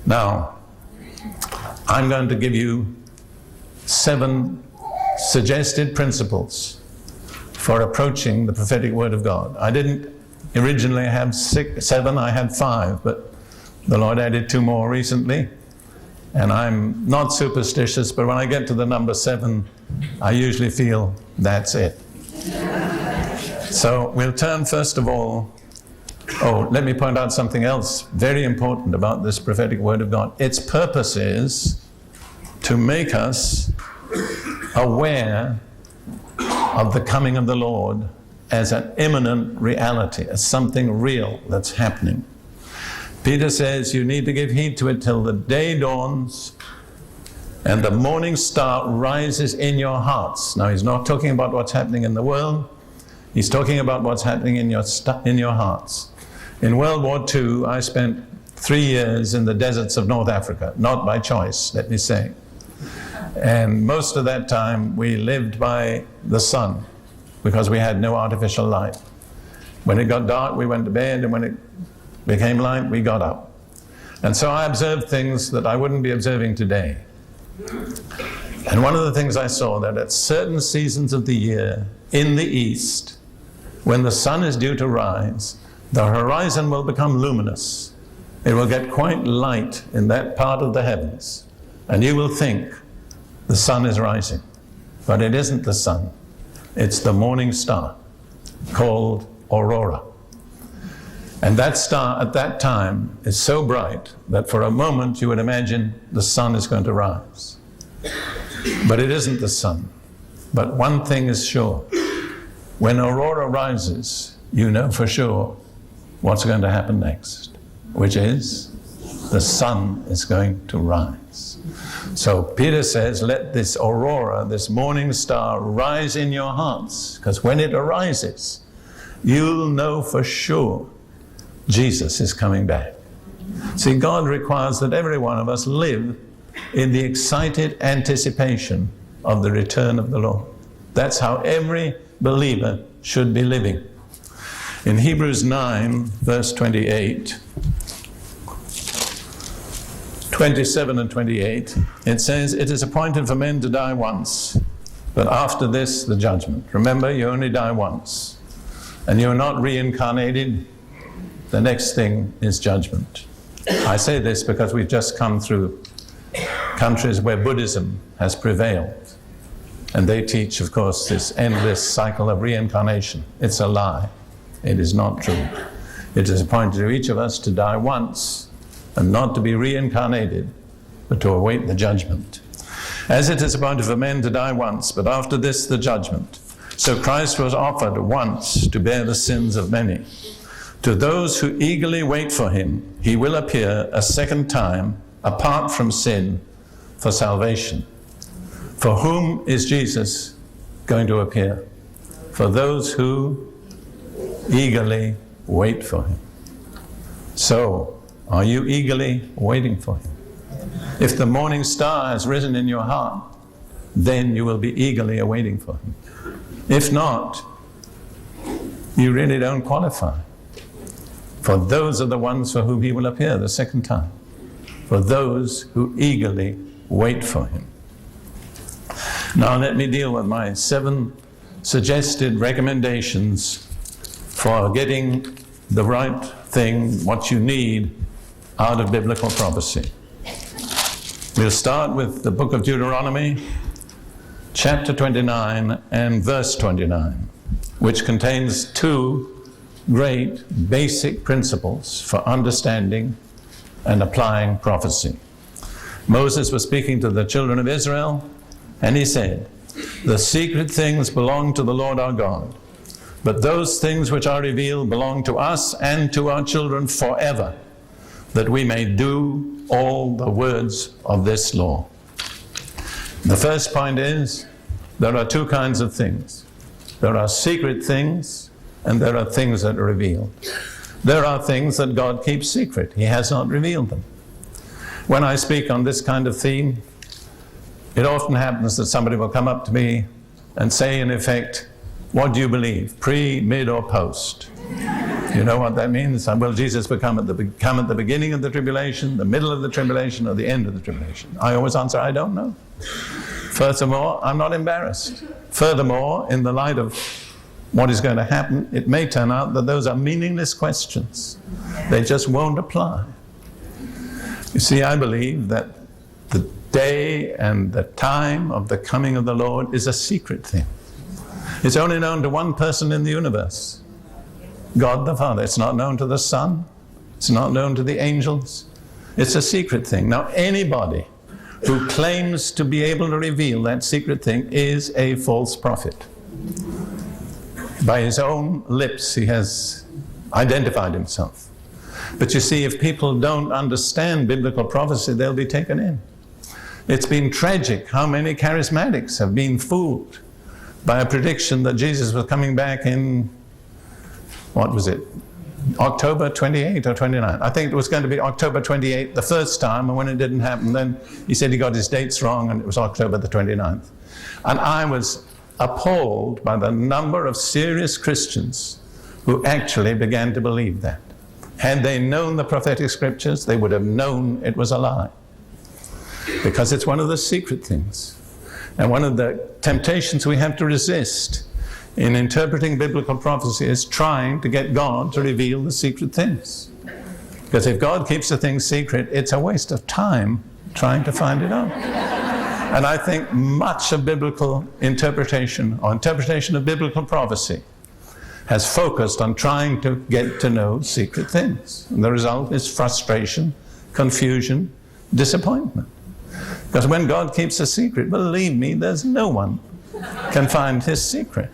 Now, I'm going to give you 7 suggested principles for approaching the prophetic word of God. I didn't originally have 7, I had 5, but the Lord added 2 more recently. And I'm not superstitious, but when I get to the number 7, I usually feel that's it. So we'll turn first of all, let me point out something else very important about this prophetic word of God. Its purpose is to make us aware of the coming of the Lord as an imminent reality, as something real that's happening. Peter says you need to give heed to it till the day dawns and the morning star rises in your hearts. Now, he's not talking about what's happening in the world. He's talking about what's happening in your hearts. In World War II, I spent 3 years in the deserts of North Africa, not by choice, let me say. And most of that time, we lived by the sun because we had no artificial light. When it got dark, we went to bed, and when it became light, we got up. And so I observed things that I wouldn't be observing today. And one of the things I saw, that at certain seasons of the year in the east, when the sun is due to rise, the horizon will become luminous. It will get quite light in that part of the heavens, and you will think the sun is rising. But it isn't the sun. It's the morning star, called aurora. And that star at that time is so bright that for a moment you would imagine the sun is going to rise. But it isn't the sun. But one thing is sure. When aurora rises, you know for sure what's going to happen next, which is the sun is going to rise. So Peter says, let this aurora, this morning star, rise in your hearts, because when it arises, you'll know for sure Jesus is coming back. See, God requires that every one of us live in the excited anticipation of the return of the Lord. That's how every believer should be living. In Hebrews 9, verse 28, 27 and 28, it says, it is appointed for men to die once, but after this, the judgment. Remember, you only die once, and you're not reincarnated. The next thing is judgment. I say this because we've just come through countries where Buddhism has prevailed. And they teach, of course, this endless cycle of reincarnation. It's a lie. It is not true. It is appointed to each of us to die once and not to be reincarnated, but to await the judgment. As it is appointed for men to die once, but after this the judgment. So Christ was offered once to bear the sins of many. To those who eagerly wait for him, he will appear a second time, apart from sin, for salvation. For whom is Jesus going to appear? For those who eagerly wait for him. So, are you eagerly waiting for him? If the morning star has risen in your heart, then you will be eagerly awaiting for him. If not, you really don't qualify. For those are the ones for whom he will appear the second time. For those who eagerly wait for him. Now let me deal with my 7 suggested recommendations for getting the right thing, what you need, out of biblical prophecy. We'll start with the book of Deuteronomy, chapter 29 and verse 29, which contains 2 great basic principles for understanding and applying prophecy. Moses was speaking to the children of Israel, and he said, the secret things belong to the Lord our God, but those things which are revealed belong to us and to our children forever, that we may do all the words of this law. The first point is, there are 2 kinds of things. There are secret things, and there are things that are revealed. There are things that God keeps secret. He has not revealed them. When I speak on this kind of theme, it often happens that somebody will come up to me and say, in effect, what do you believe, pre, mid, or post? You know what that means? Will Jesus come at the beginning of the tribulation, the middle of the tribulation, or the end of the tribulation? I always answer, I don't know. Furthermore, I'm not embarrassed. Furthermore, in the light of what is going to happen, it may turn out that those are meaningless questions. They just won't apply. You see, I believe that the day and the time of the coming of the Lord is a secret thing. It's only known to one person in the universe, God the Father. It's not known to the Son. It's not known to the angels. It's a secret thing. Now, anybody who claims to be able to reveal that secret thing is a false prophet. By his own lips, he has identified himself. But you see, if people don't understand biblical prophecy, they'll be taken in. It's been tragic how many charismatics have been fooled by a prediction that Jesus was coming back in, what was it, October 28 or 29. I think it was going to be October 28 the first time, and when it didn't happen, then he said he got his dates wrong, and it was October the 29th. And I was appalled by the number of serious Christians who actually began to believe that. Had they known the prophetic scriptures, they would have known it was a lie. Because it's one of the secret things. And one of the temptations we have to resist in interpreting biblical prophecy is trying to get God to reveal the secret things. Because if God keeps a thing secret, it's a waste of time trying to find it out. And I think much of biblical interpretation, or interpretation of biblical prophecy, has focused on trying to get to know secret things. And the result is frustration, confusion, disappointment. Because when God keeps a secret, believe me, there's no one can find his secret.